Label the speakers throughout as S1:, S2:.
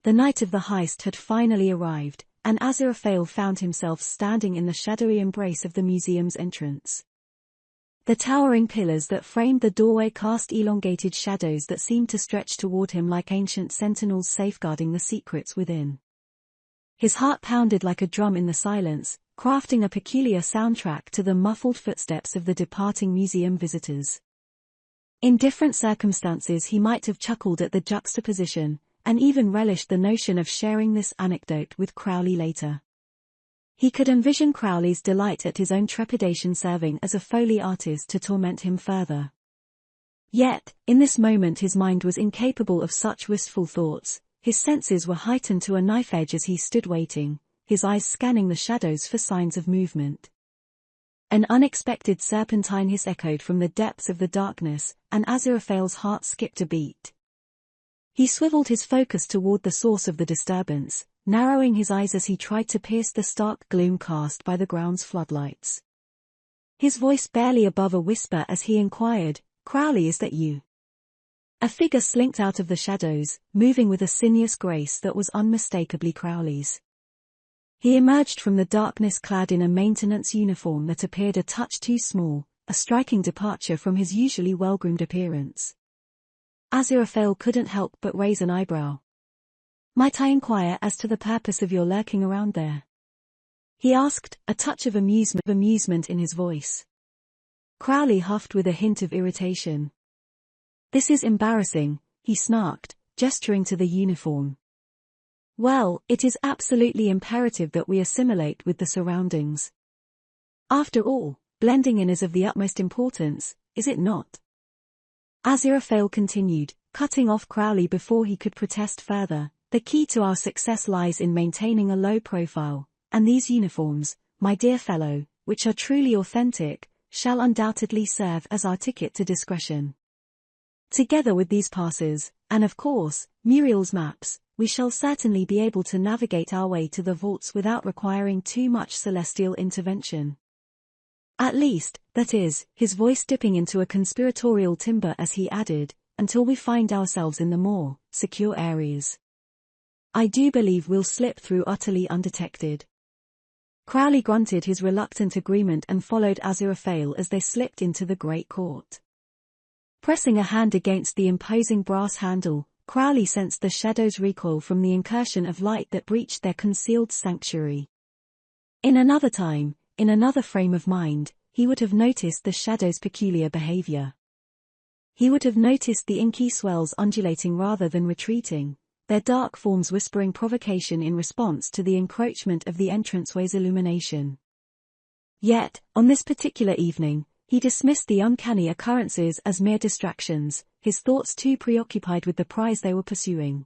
S1: The night of the heist had finally arrived, and Aziraphale found himself standing in the shadowy embrace of the museum's entrance. The towering pillars that framed the doorway cast elongated shadows that seemed to stretch toward him like ancient sentinels safeguarding the secrets within. His heart pounded like a drum in the silence, crafting a peculiar soundtrack to the muffled footsteps of the departing museum visitors. In different circumstances he might have chuckled at the juxtaposition, and even relished the notion of sharing this anecdote with Crowley later. He could envision Crowley's delight at his own trepidation serving as a Foley artist to torment him further. Yet, in this moment his mind was incapable of such wistful thoughts. His senses were heightened to a knife edge as he stood waiting, his eyes scanning the shadows for signs of movement. An unexpected serpentine hiss echoed from the depths of the darkness, and Aziraphale's heart skipped a beat. He swiveled his focus toward the source of the disturbance, narrowing his eyes as he tried to pierce the stark gloom cast by the ground's floodlights. His voice barely above a whisper as he inquired, "Crowley, is that you?" A figure slinked out of the shadows, moving with a sinuous grace that was unmistakably Crowley's. He emerged from the darkness clad in a maintenance uniform that appeared a touch too small, a striking departure from his usually well-groomed appearance. Aziraphale couldn't help but raise an eyebrow. "Might I inquire as to the purpose of your lurking around there?" he asked, a touch of amusement in his voice. Crowley huffed with a hint of irritation. "This is embarrassing," he snarked, gesturing to the uniform. "Well, it is absolutely imperative that we assimilate with the surroundings. After all, blending in is of the utmost importance, is it not?" Aziraphale continued, cutting off Crowley before he could protest further. "The key to our success lies in maintaining a low profile, and these uniforms, my dear fellow, which are truly authentic, shall undoubtedly serve as our ticket to discretion. Together with these passes, and of course, Muriel's maps, we shall certainly be able to navigate our way to the vaults without requiring too much celestial intervention. At least, that is," his voice dipping into a conspiratorial timbre as he added, "until we find ourselves in the more secure areas. I do believe we'll slip through utterly undetected." Crowley grunted his reluctant agreement and followed Aziraphale as they slipped into the great court. Pressing a hand against the imposing brass handle, Crowley sensed the shadows recoil from the incursion of light that breached their concealed sanctuary. In another time, in another frame of mind, he would have noticed the shadows' peculiar behavior. He would have noticed the inky swells undulating rather than retreating, their dark forms whispering provocation in response to the encroachment of the entranceway's illumination. Yet, on this particular evening, he dismissed the uncanny occurrences as mere distractions, his thoughts too preoccupied with the prize they were pursuing.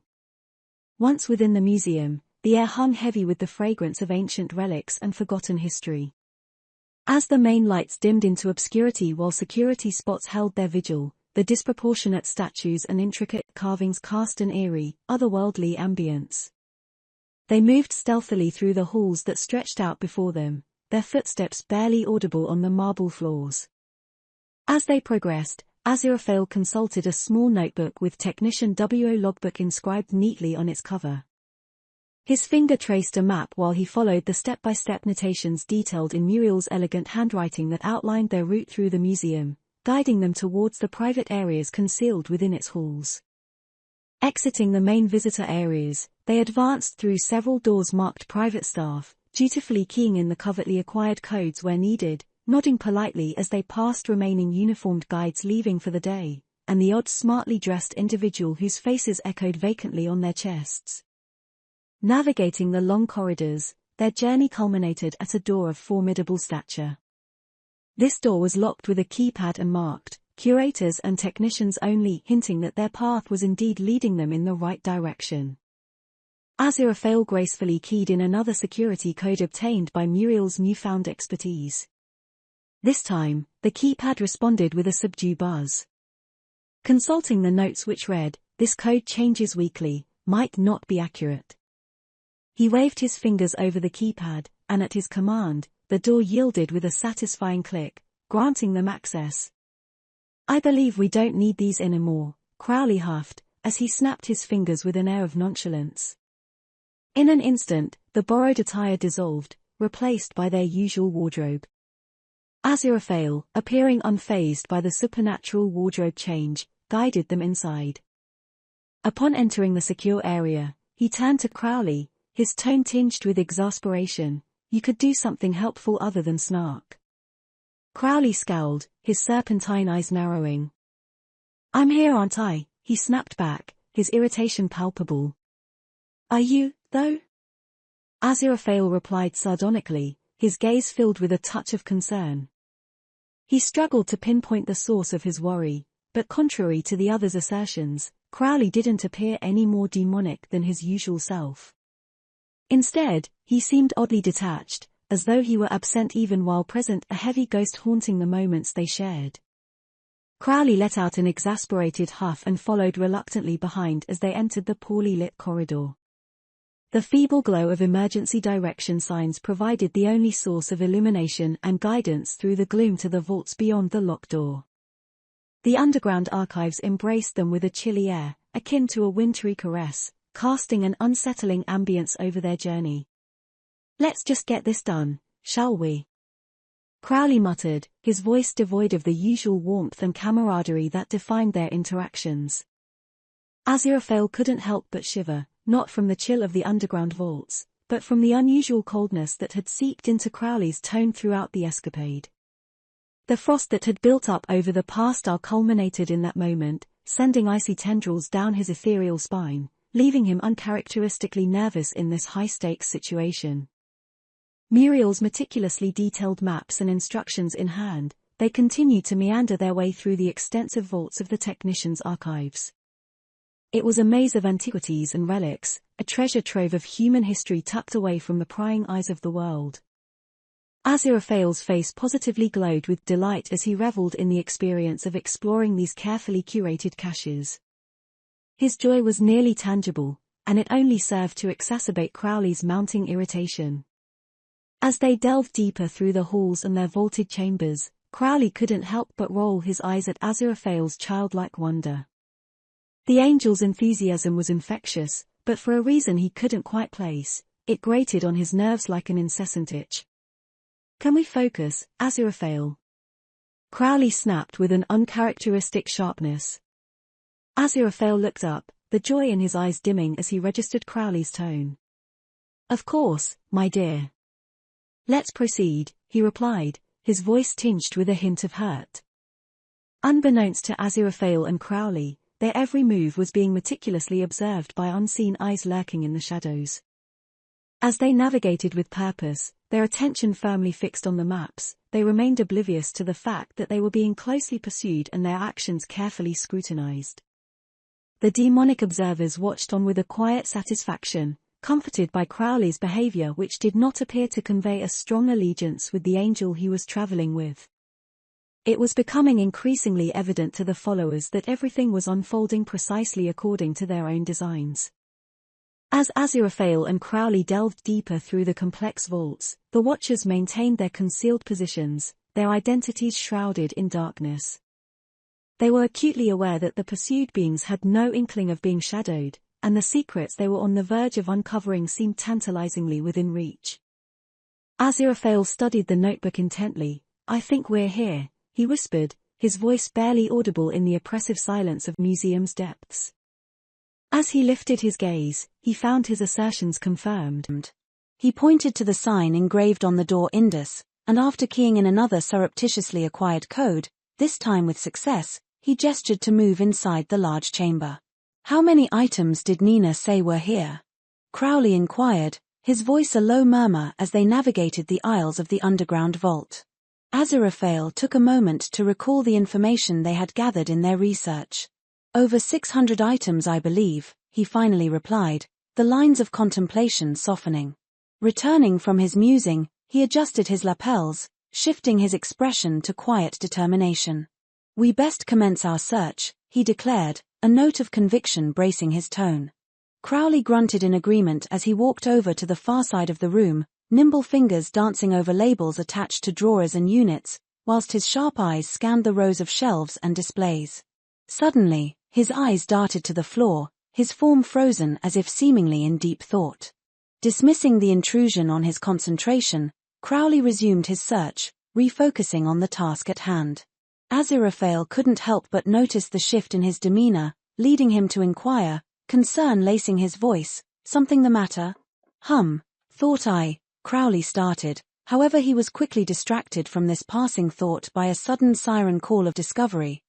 S1: Once within the museum, the air hung heavy with the fragrance of ancient relics and forgotten history. As the main lights dimmed into obscurity while security spots held their vigil, the disproportionate statues and intricate carvings cast an eerie, otherworldly ambience. They moved stealthily through the halls that stretched out before them, their footsteps barely audible on the marble floors. As they progressed, Aziraphale consulted a small notebook with Technician WO logbook inscribed neatly on its cover. His finger traced a map while he followed the step-by-step notations detailed in Muriel's elegant handwriting that outlined their route through the museum, guiding them towards the private areas concealed within its halls. Exiting the main visitor areas, they advanced through several doors marked private staff, dutifully keying in the covertly acquired codes where needed, nodding politely as they passed remaining uniformed guides leaving for the day, and the odd smartly dressed individual whose faces echoed vacantly on their chests. Navigating the long corridors, their journey culminated at a door of formidable stature. This door was locked with a keypad and marked, "Curators and Technicians Only," hinting that their path was indeed leading them in the right direction. Aziraphale gracefully keyed in another security code obtained by Muriel's newfound expertise. This time, the keypad responded with a subdued buzz. Consulting the notes which read, "This code changes weekly, might not be accurate." He waved his fingers over the keypad, and at his command, the door yielded with a satisfying click, granting them access. "I believe we don't need these anymore," Crowley huffed, as he snapped his fingers with an air of nonchalance. In an instant, the borrowed attire dissolved, replaced by their usual wardrobe. Aziraphale, appearing unfazed by the supernatural wardrobe change, guided them inside. Upon entering the secure area, he turned to Crowley, his tone tinged with exasperation. "You could do something helpful other than snark." Crowley scowled, his serpentine eyes narrowing. "I'm here, aren't I?" he snapped back, his irritation palpable. "Are you, though?" Aziraphale replied sardonically, his gaze filled with a touch of concern. He struggled to pinpoint the source of his worry, but contrary to the other's assertions, Crowley didn't appear any more demonic than his usual self. Instead, he seemed oddly detached, as though he were absent even while present, a heavy ghost haunting the moments they shared. Crowley let out an exasperated huff and followed reluctantly behind as they entered the poorly lit corridor. The feeble glow of emergency direction signs provided the only source of illumination and guidance through the gloom to the vaults beyond the locked door. The underground archives embraced them with a chilly air, akin to a wintry caress, casting an unsettling ambience over their journey. "Let's just get this done, shall we?" Crowley muttered, his voice devoid of the usual warmth and camaraderie that defined their interactions. Aziraphale couldn't help but shiver, not from the chill of the underground vaults, but from the unusual coldness that had seeped into Crowley's tone throughout the escapade. The frost that had built up over the past hour culminated in that moment, sending icy tendrils down his ethereal spine, leaving him uncharacteristically nervous in this high-stakes situation. Muriel's meticulously detailed maps and instructions in hand, they continued to meander their way through the extensive vaults of the technicians' archives. It was a maze of antiquities and relics, a treasure trove of human history tucked away from the prying eyes of the world. Aziraphale's face positively glowed with delight as he reveled in the experience of exploring these carefully curated caches. His joy was nearly tangible, and it only served to exacerbate Crowley's mounting irritation. As they delved deeper through the halls and their vaulted chambers, Crowley couldn't help but roll his eyes at Aziraphale's childlike wonder. The angel's enthusiasm was infectious, but for a reason he couldn't quite place, it grated on his nerves like an incessant itch. "Can we focus, Aziraphale?" Crowley snapped with an uncharacteristic sharpness. Aziraphale looked up, the joy in his eyes dimming as he registered Crowley's tone. "Of course, my dear. Let's proceed," he replied, his voice tinged with a hint of hurt. Unbeknownst to Aziraphale and Crowley, their every move was being meticulously observed by unseen eyes lurking in the shadows. As they navigated with purpose, their attention firmly fixed on the maps, they remained oblivious to the fact that they were being closely pursued and their actions carefully scrutinized. The demonic observers watched on with a quiet satisfaction, comforted by Crowley's behavior, which did not appear to convey a strong allegiance with the angel he was traveling with. It was becoming increasingly evident to the followers that everything was unfolding precisely according to their own designs. As Aziraphale and Crowley delved deeper through the complex vaults, the Watchers maintained their concealed positions, their identities shrouded in darkness. They were acutely aware that the pursued beings had no inkling of being shadowed, and the secrets they were on the verge of uncovering seemed tantalizingly within reach. Aziraphale studied the notebook intently. "I think we're here," he whispered, his voice barely audible in the oppressive silence of museum's depths. As he lifted his gaze, he found his assertions confirmed. He pointed to the sign engraved on the door Indus, and after keying in another surreptitiously acquired code, this time with success, he gestured to move inside the large chamber. "How many items did Nina say were here?" Crowley inquired, his voice a low murmur as they navigated the aisles of the underground vault. Aziraphale took a moment to recall the information they had gathered in their research. "Over 600 items, I believe," he finally replied, the lines of contemplation softening. Returning from his musing, he adjusted his lapels, shifting his expression to quiet determination. "We best commence our search," he declared, a note of conviction bracing his tone. Crowley grunted in agreement as he walked over to the far side of the room, nimble fingers dancing over labels attached to drawers and units, whilst his sharp eyes scanned the rows of shelves and displays. Suddenly, his eyes darted to the floor, his form frozen as if seemingly in deep thought.
S2: Dismissing the intrusion on his concentration, Crowley resumed his search, refocusing on the task at hand. Aziraphale couldn't help but notice the shift in his demeanor, leading him to inquire, concern lacing his voice, "Something the matter?" Thought I," Crowley started, however he was quickly distracted from this passing thought by a sudden siren call of discovery.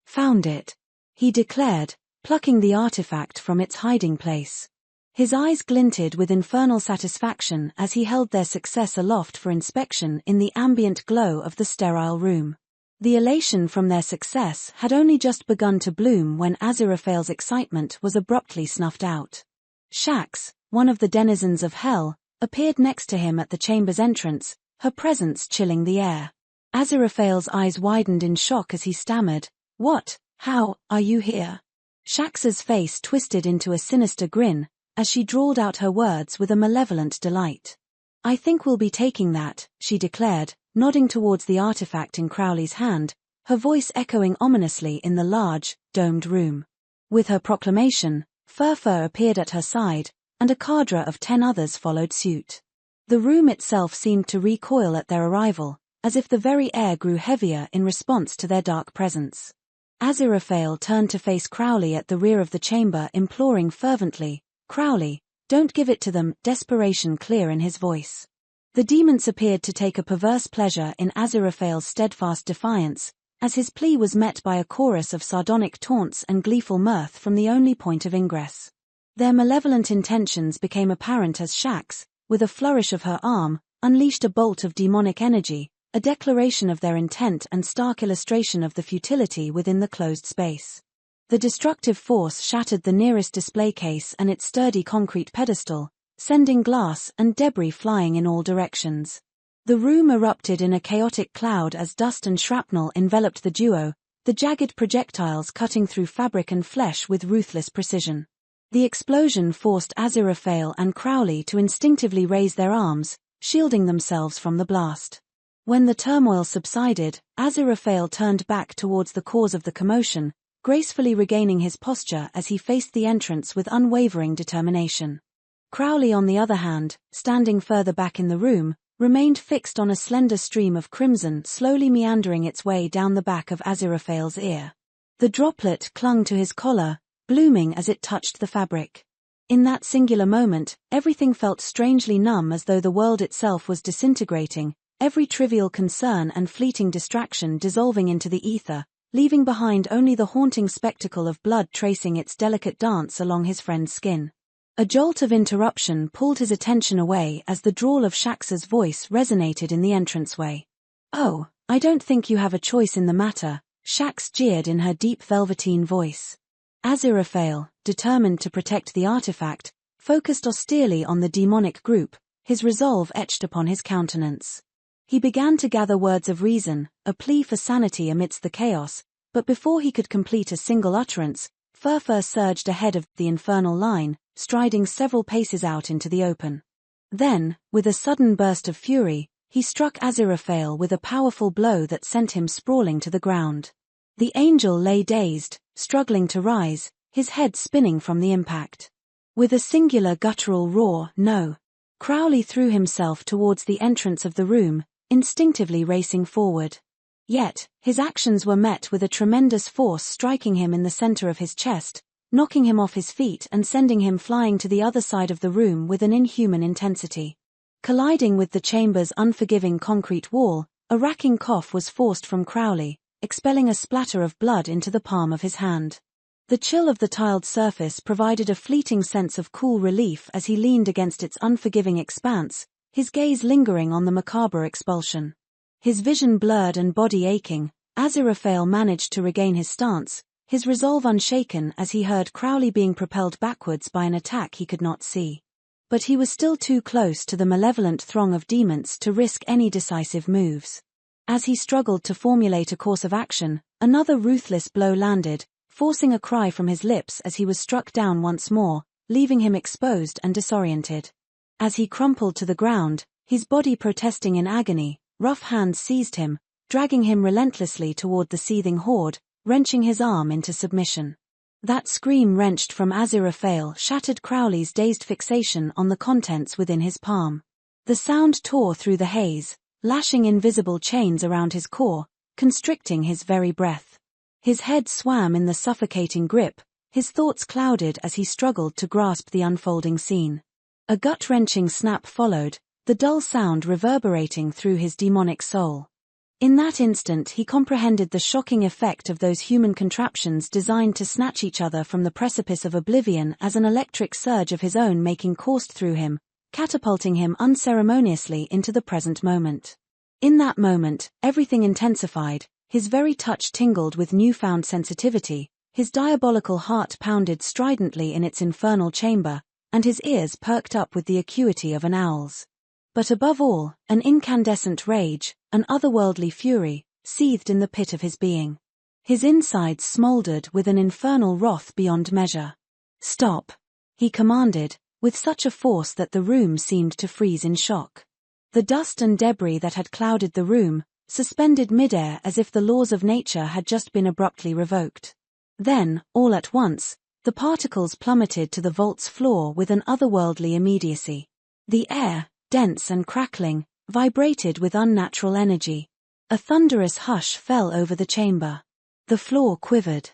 S2: Found it," he declared, plucking the artifact from its hiding place. His eyes glinted with infernal satisfaction as he held their success aloft for inspection in the ambient glow of the sterile room. The elation from their success had only just begun to bloom when Aziraphale's excitement was abruptly snuffed out. Shax, one of the denizens of hell, appeared next to him at the chamber's entrance, her presence chilling the air. Aziraphale's eyes widened in shock as he stammered, "What? How are you here?" Shax's face twisted into a sinister grin as she drawled out her words with a malevolent delight. "I think we'll be taking that," she declared, nodding towards the artifact in Crowley's hand, her voice echoing ominously in the large, domed room. With her proclamation, Furfur appeared at her side, and a cadre of 10 others followed suit. The room itself seemed to recoil at their arrival, as if the very air grew heavier in response to their dark presence. Aziraphale turned to face Crowley at the rear of the chamber, imploring fervently, "Crowley, don't give it to them," desperation clear in his voice. The demons appeared to take a perverse pleasure in Aziraphale's steadfast defiance, as his plea was met by a chorus of sardonic taunts and gleeful mirth from the only point of ingress. Their malevolent intentions became apparent as Shax, with a flourish of her arm, unleashed a bolt of demonic energy, a declaration of their intent and stark illustration of the futility within the closed space. The destructive force shattered the nearest display case and its sturdy concrete pedestal, sending glass and debris flying in all directions. The room erupted in a chaotic cloud as dust and shrapnel enveloped the duo, the jagged projectiles cutting through fabric and flesh with ruthless precision. The explosion forced Aziraphale and Crowley to instinctively raise their arms, shielding themselves from the blast. When the turmoil subsided, Aziraphale turned back towards the cause of the commotion, gracefully regaining his posture as he faced the entrance with unwavering determination. Crowley, on the other hand, standing further back in the room, remained fixed on a slender stream of crimson slowly meandering its way down the back of Aziraphale's ear. The droplet clung to his collar, blooming as it touched the fabric. In that singular moment, everything felt strangely numb, as though the world itself was disintegrating, every trivial concern and fleeting distraction dissolving into the ether, leaving behind only the haunting spectacle of blood tracing its delicate dance along his friend's skin. A jolt of interruption pulled his attention away as the drawl of Shax's voice resonated in the entranceway. "Oh, I don't think you have a choice in the matter," Shax jeered in her deep velveteen voice. Aziraphale, determined to protect the artifact, focused austerely on the demonic group, his resolve etched upon his countenance. He began to gather words of reason, a plea for sanity amidst the chaos, but before he could complete a single utterance, Furfur surged ahead of the infernal line, striding several paces out into the open. Then, with a sudden burst of fury, he struck Aziraphale with a powerful blow that sent him sprawling to the ground. The angel lay dazed, struggling to rise, his head spinning from the impact. With a singular guttural roar, "No!" Crowley threw himself towards the entrance of the room, instinctively racing forward. Yet, his actions were met with a tremendous force striking him in the center of his chest, knocking him off his feet and sending him flying to the other side of the room with an inhuman intensity. Colliding with the chamber's unforgiving concrete wall, a racking cough was forced from Crowley, expelling a splatter of blood into the palm of his hand. The chill of the tiled surface provided a fleeting sense of cool relief as he leaned against its unforgiving expanse, his gaze lingering on the macabre expulsion. His vision blurred and body aching, Aziraphale managed to regain his stance, his resolve unshaken as he heard Crowley being propelled backwards by an attack he could not see. But he was still too close to the malevolent throng of demons to risk any decisive moves. As he struggled to formulate a course of action, another ruthless blow landed, forcing a cry from his lips as he was struck down once more, leaving him exposed and disoriented. As he crumpled to the ground, his body protesting in agony, rough hands seized him, dragging him relentlessly toward the seething horde, wrenching his arm into submission. That scream wrenched from Aziraphale shattered Crowley's dazed fixation on the contents within his palm. The sound tore through the haze, lashing invisible chains around his core, constricting his very breath. His head swam in the suffocating grip, his thoughts clouded as he struggled to grasp the unfolding scene. A gut-wrenching snap followed, the dull sound reverberating through his demonic soul. In that instant he comprehended the shocking effect of those human contraptions designed to snatch each other from the precipice of oblivion as an electric surge of his own making coursed through him, catapulting him unceremoniously into the present moment. In that moment, everything intensified, his very touch tingled with newfound sensitivity, his diabolical heart pounded stridently in its infernal chamber, and his ears perked up with the acuity of an owl's. But above all, an incandescent rage, an otherworldly fury, seethed in the pit of his being. His insides smoldered with an infernal wrath beyond measure. "Stop!" he commanded, with such a force that the room seemed to freeze in shock. The dust and debris that had clouded the room, suspended midair as if the laws of nature had just been abruptly revoked. Then, all at once, the particles plummeted to the vault's floor with an otherworldly immediacy. The air, dense and crackling, vibrated with unnatural energy. A thunderous hush fell over the chamber. The floor quivered.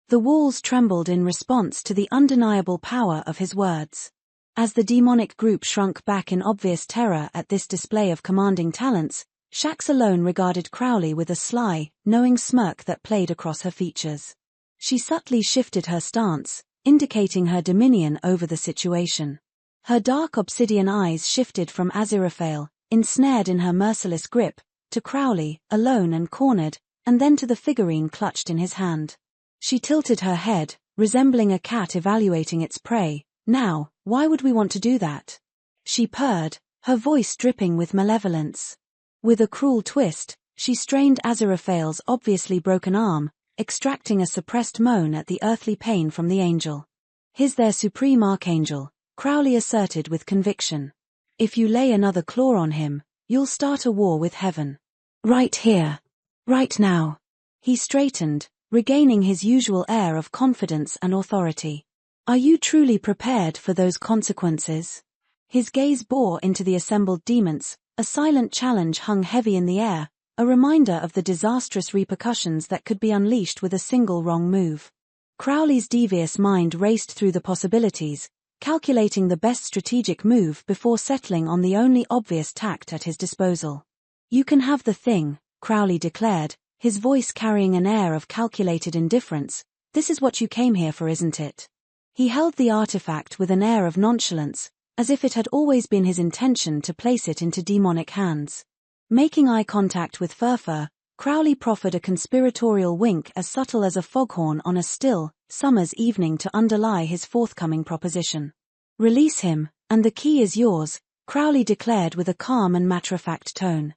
S2: The walls trembled in response to the undeniable power of his words. As the demonic group shrunk back in obvious terror at this display of commanding talents, Shax alone regarded Crowley with a sly, knowing smirk that played across her features. She subtly shifted her stance, indicating her dominion over the situation. Her dark obsidian eyes shifted from Aziraphale, ensnared in her merciless grip, to Crowley, alone and cornered, and then to the figurine clutched in his hand. She tilted her head, resembling a cat evaluating its prey. "Now, why would we want to do that?" she purred, her voice dripping with malevolence. With a cruel twist, she strained Aziraphale's obviously broken arm, extracting a suppressed moan at the earthly pain from the angel. "He's their supreme archangel," Crowley asserted with conviction. "If you lay another claw on him, you'll start a war with heaven. Right here. Right now." He straightened, regaining his usual air of confidence and authority. "Are you truly prepared for those consequences?" His gaze bore into the assembled demons, a silent challenge hung heavy in the air, a reminder of the disastrous repercussions that could be unleashed with a single wrong move. Crowley's devious mind raced through the possibilities, calculating the best strategic move before settling on the only obvious tact at his disposal. "You can have the thing," Crowley declared, his voice carrying an air of calculated indifference. "This is what you came here for, isn't it?" He held the artifact with an air of nonchalance, as if it had always been his intention to place it into demonic hands. Making eye contact with Furfur, Crowley proffered a conspiratorial wink as subtle as a foghorn on a still, summer's evening to underlie his forthcoming proposition. "Release him, and the key is yours," Crowley declared with a calm and matter-of-fact tone.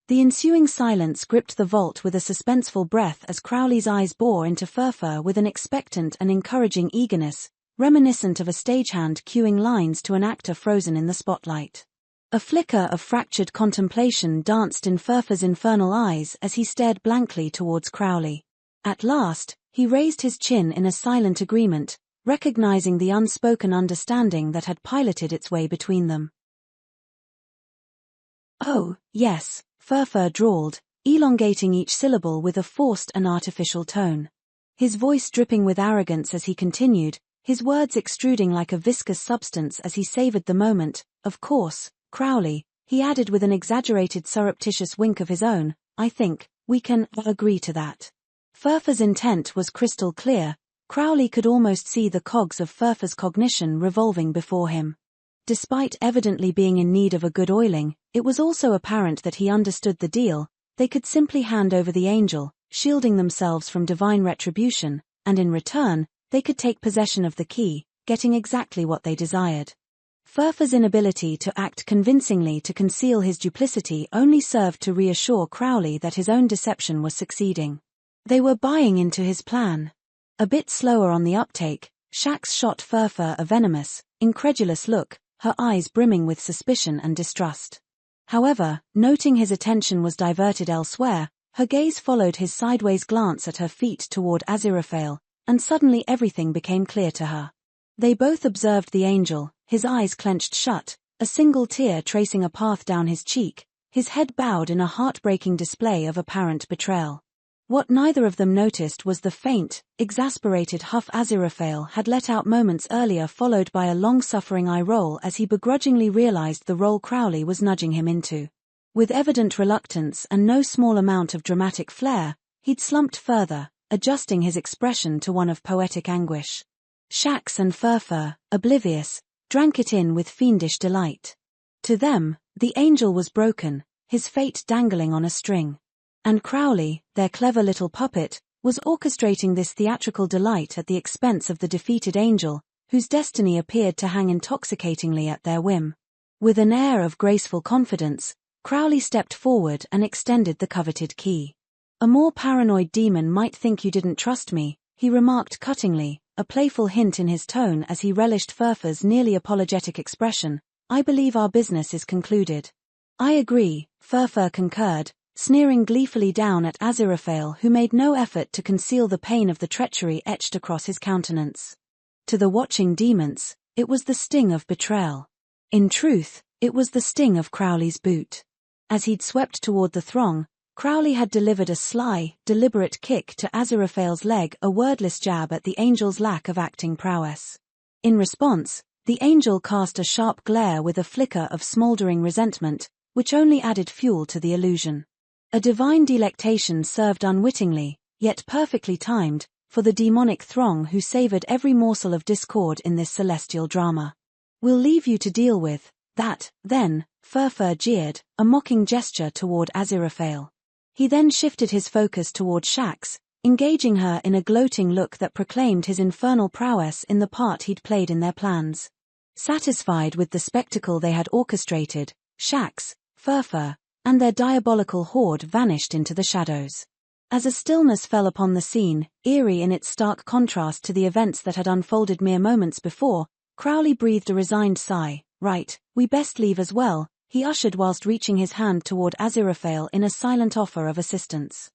S2: The ensuing silence gripped the vault with a suspenseful breath as Crowley's eyes bore into Furfur with an expectant and encouraging eagerness, reminiscent of a stagehand cueing lines to an actor frozen in the spotlight. A flicker of fractured contemplation danced in Furfur's infernal eyes as he stared blankly towards Crowley. At last, he raised his chin in a silent agreement, recognizing the unspoken understanding that had piloted its way between them. "Oh, yes," Furfur drawled, elongating each syllable with a forced and artificial tone. His voice dripping with arrogance as he continued, his words extruding like a viscous substance as he savored the moment. "Of course, Crowley," he added with an exaggerated surreptitious wink of his own, "I think we can agree to that." Furfur's intent was crystal clear. Crowley could almost see the cogs of Furfur's cognition revolving before him. Despite evidently being in need of a good oiling, it was also apparent that he understood the deal. They could simply hand over the angel, shielding themselves from divine retribution, and in return, they could take possession of the key, getting exactly what they desired. Furfur's inability to act convincingly to conceal his duplicity only served to reassure Crowley that his own deception was succeeding. They were buying into his plan. A bit slower on the uptake, Shax shot Furfur a venomous, incredulous look, her eyes brimming with suspicion and distrust. However, noting his attention was diverted elsewhere, her gaze followed his sideways glance at her feet toward Aziraphale, and suddenly everything became clear to her. They both observed the angel, his eyes clenched shut, a single tear tracing a path down his cheek, his head bowed in a heartbreaking display of apparent betrayal. What neither of them noticed was the faint, exasperated huff Aziraphale had let out moments earlier, followed by a long-suffering eye roll as he begrudgingly realized the role Crowley was nudging him into. With evident reluctance and no small amount of dramatic flair, he'd slumped further, adjusting his expression to one of poetic anguish. Shax and Furfur, oblivious, drank it in with fiendish delight. To them, the angel was broken, his fate dangling on a string. And Crowley, their clever little puppet, was orchestrating this theatrical delight at the expense of the defeated angel, whose destiny appeared to hang intoxicatingly at their whim. With an air of graceful confidence, Crowley stepped forward and extended the coveted key. "A more paranoid demon might think you didn't trust me," he remarked cuttingly, a playful hint in his tone as he relished Furfur's nearly apologetic expression. "I believe our business is concluded." "I agree," Furfur concurred, sneering gleefully down at Aziraphale, who made no effort to conceal the pain of the treachery etched across his countenance. To the watching demons, it was the sting of betrayal. In truth, it was the sting of Crowley's boot. As he'd swept toward the throng, Crowley had delivered a sly, deliberate kick to Aziraphale's leg, a wordless jab at the angel's lack of acting prowess. In response, the angel cast a sharp glare with a flicker of smoldering resentment, which only added fuel to the illusion. A divine delectation served unwittingly, yet perfectly timed, for the demonic throng who savored every morsel of discord in this celestial drama. "We'll leave you to deal with that, then," Furfur jeered, a mocking gesture toward Aziraphale. He then shifted his focus toward Shax, engaging her in a gloating look that proclaimed his infernal prowess in the part he'd played in their plans. Satisfied with the spectacle they had orchestrated, Shax, Furfur, and their diabolical horde vanished into the shadows. As a stillness fell upon the scene, eerie in its stark contrast to the events that had unfolded mere moments before, Crowley breathed a resigned sigh. "Right, we best leave as well," he ushered whilst reaching his hand toward Aziraphale in a silent offer of assistance.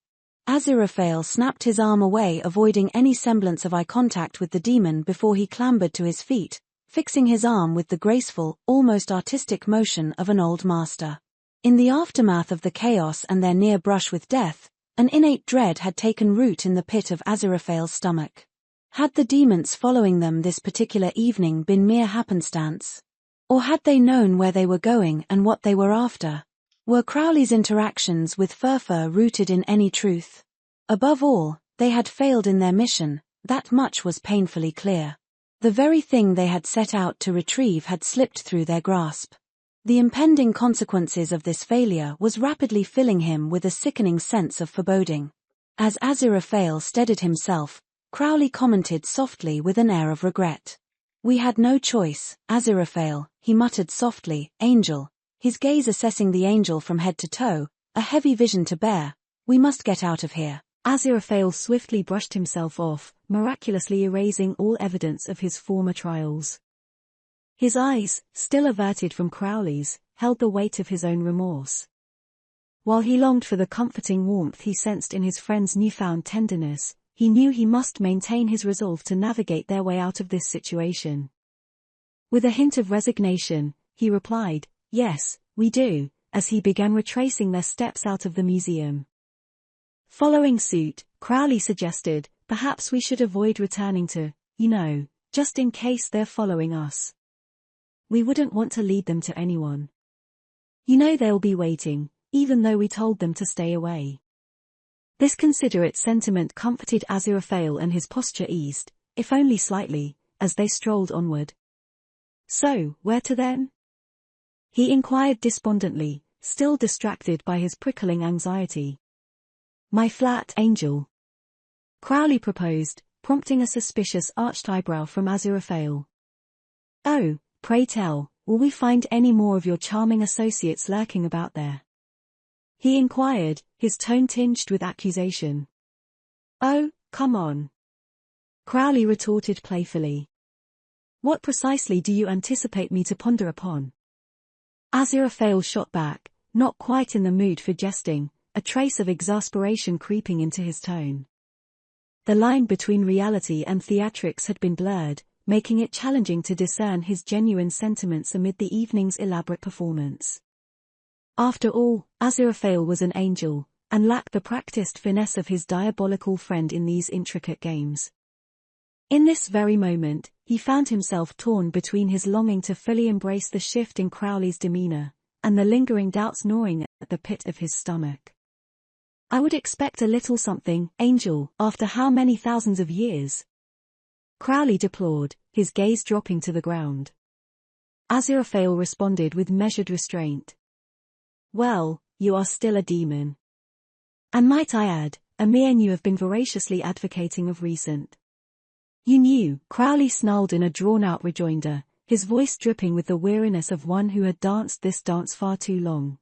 S2: Aziraphale snapped his arm away, avoiding any semblance of eye contact with the demon before he clambered to his feet, fixing his arm with the graceful, almost artistic motion of an old master. In the aftermath of the chaos and their near brush with death, an innate dread had taken root in the pit of Aziraphale's stomach. Had the demons following them this particular evening been mere happenstance? Or had they known where they were going and what they were after? Were Crowley's interactions with Furfur rooted in any truth? Above all, they had failed in their mission, that much was painfully clear. The very thing they had set out to retrieve had slipped through their grasp. The impending consequences of this failure was rapidly filling him with a sickening sense of foreboding. As Aziraphale steadied himself, Crowley commented softly with an air of regret. "We had no choice, Aziraphale," he muttered softly. "Angel," his gaze assessing the angel from head to toe, a heavy vision to bear. "We must get out of here."
S1: Aziraphale swiftly brushed himself off, miraculously erasing all evidence of his former trials. His eyes, still averted from Crowley's, held the weight of his own remorse. While he longed for the comforting warmth he sensed in his friend's newfound tenderness, he knew he must maintain his resolve to navigate their way out of this situation. With a hint of resignation, he replied, "Yes, we do," as he began retracing their steps out of the museum. Following suit, Crowley suggested, "Perhaps we should avoid returning to, just in case they're following us. We wouldn't want to lead them to anyone. They'll be waiting, even though we told them to stay away." This considerate sentiment comforted Aziraphale and his posture eased, if only slightly, as they strolled onward. "So, where to then?" he inquired despondently, still distracted by his prickling anxiety. "My flat, Angel," Crowley proposed, prompting a suspicious arched eyebrow from Aziraphale. "Oh, pray tell, will we find any more of your charming associates lurking about there?" he inquired, his tone tinged with accusation. "Oh, come on," Crowley retorted playfully. "What precisely do you anticipate me to ponder upon?" Aziraphale shot back, not quite in the mood for jesting, a trace of exasperation creeping into his tone. The line between reality and theatrics had been blurred, making it challenging to discern his genuine sentiments amid the evening's elaborate performance. After all, Aziraphale was an angel, and lacked the practiced finesse of his diabolical friend in these intricate games. In this very moment, he found himself torn between his longing to fully embrace the shift in Crowley's demeanor, and the lingering doubts gnawing at the pit of his stomach. "I would expect a little something, Angel, after how many thousands of years?" Crowley deplored, his gaze dropping to the ground. Aziraphale responded with measured restraint. "Well, you are still a demon. And might I add, a mien you have been voraciously advocating of recent." "You knew," Crowley snarled in a drawn-out rejoinder, his voice dripping with the weariness of one who had danced this dance far too long.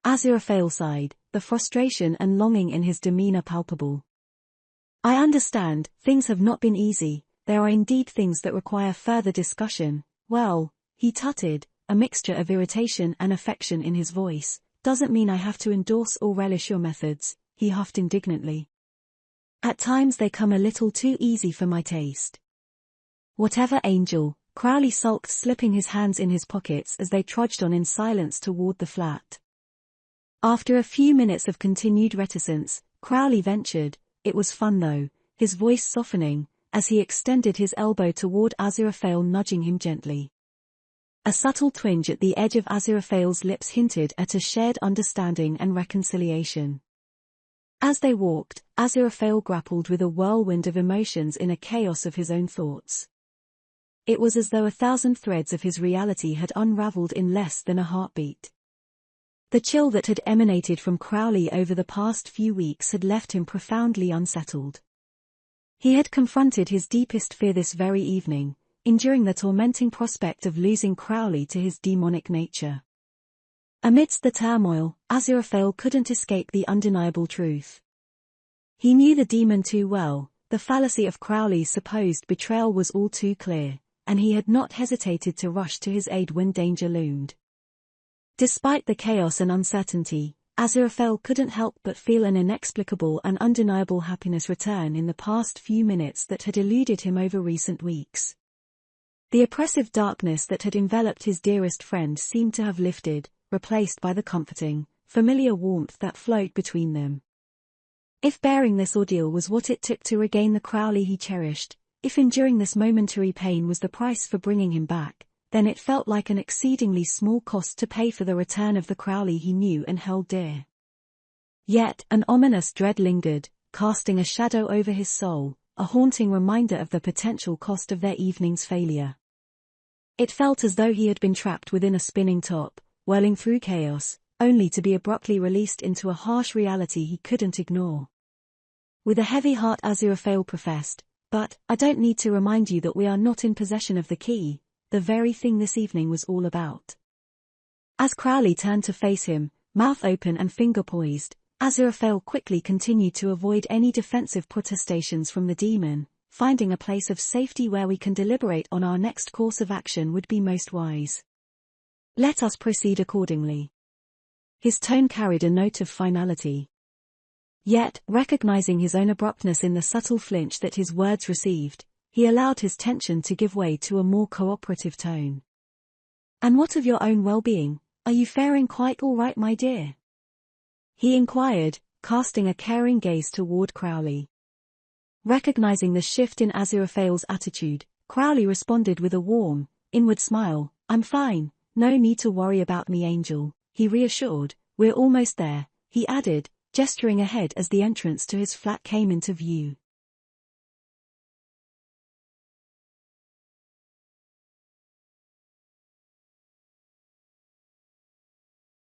S1: Aziraphale sighed, the frustration and longing in his demeanor palpable. "I understand, things have not been easy, there are indeed things that require further discussion." "Well," he tutted, a mixture of irritation and affection in his voice, "doesn't mean I have to endorse or relish your methods," he huffed indignantly. "At times they come a little too easy for my taste." "Whatever, Angel," Crowley sulked, slipping his hands in his pockets as they trudged on in silence toward the flat. After a few minutes of continued reticence, Crowley ventured, "It was fun though," his voice softening, as he extended his elbow toward Aziraphale, nudging him gently. A subtle twinge at the edge of Aziraphale's lips hinted at a shared understanding and reconciliation. As they walked, Aziraphale grappled with a whirlwind of emotions in a chaos of his own thoughts. It was as though 1,000 threads of his reality had unraveled in less than a heartbeat. The chill that had emanated from Crowley over the past few weeks had left him profoundly unsettled. He had confronted his deepest fear this very evening, enduring the tormenting prospect of losing Crowley to his demonic nature. Amidst the turmoil, Aziraphale couldn't escape the undeniable truth. He knew the demon too well, the fallacy of Crowley's supposed betrayal was all too clear, and he had not hesitated to rush to his aid when danger loomed. Despite the chaos and uncertainty, Aziraphale couldn't help but feel an inexplicable and undeniable happiness return in the past few minutes that had eluded him over recent weeks. The oppressive darkness that had enveloped his dearest friend seemed to have lifted, replaced by the comforting, familiar warmth that flowed between them. If bearing this ordeal was what it took to regain the Crowley he cherished, if enduring this momentary pain was the price for bringing him back, then it felt like an exceedingly small cost to pay for the return of the Crowley he knew and held dear. Yet, an ominous dread lingered, casting a shadow over his soul, a haunting reminder of the potential cost of their evening's failure. It felt as though he had been trapped within a spinning top, whirling through chaos, only to be abruptly released into a harsh reality he couldn't ignore. With a heavy heart, Aziraphale professed, "But, I don't need to remind you that we are not in possession of the key, the very thing this evening was all about." As Crowley turned to face him, mouth open and finger poised, Aziraphale quickly continued to avoid any defensive protestations from the demon, "Finding a place of safety where we can deliberate on our next course of action would be most wise. Let us proceed accordingly." His tone carried a note of finality. Yet, recognizing his own abruptness in the subtle flinch that his words received, he allowed his tension to give way to a more cooperative tone. "And what of your own well-being? Are you faring quite all right, my dear?" he inquired, casting a caring gaze toward Crowley. Recognizing the shift in Aziraphale's attitude, Crowley responded with a warm, inward smile. "I'm fine, no need to worry about me, Angel," he reassured. "We're almost there," he added, gesturing ahead as the entrance to his flat came into view.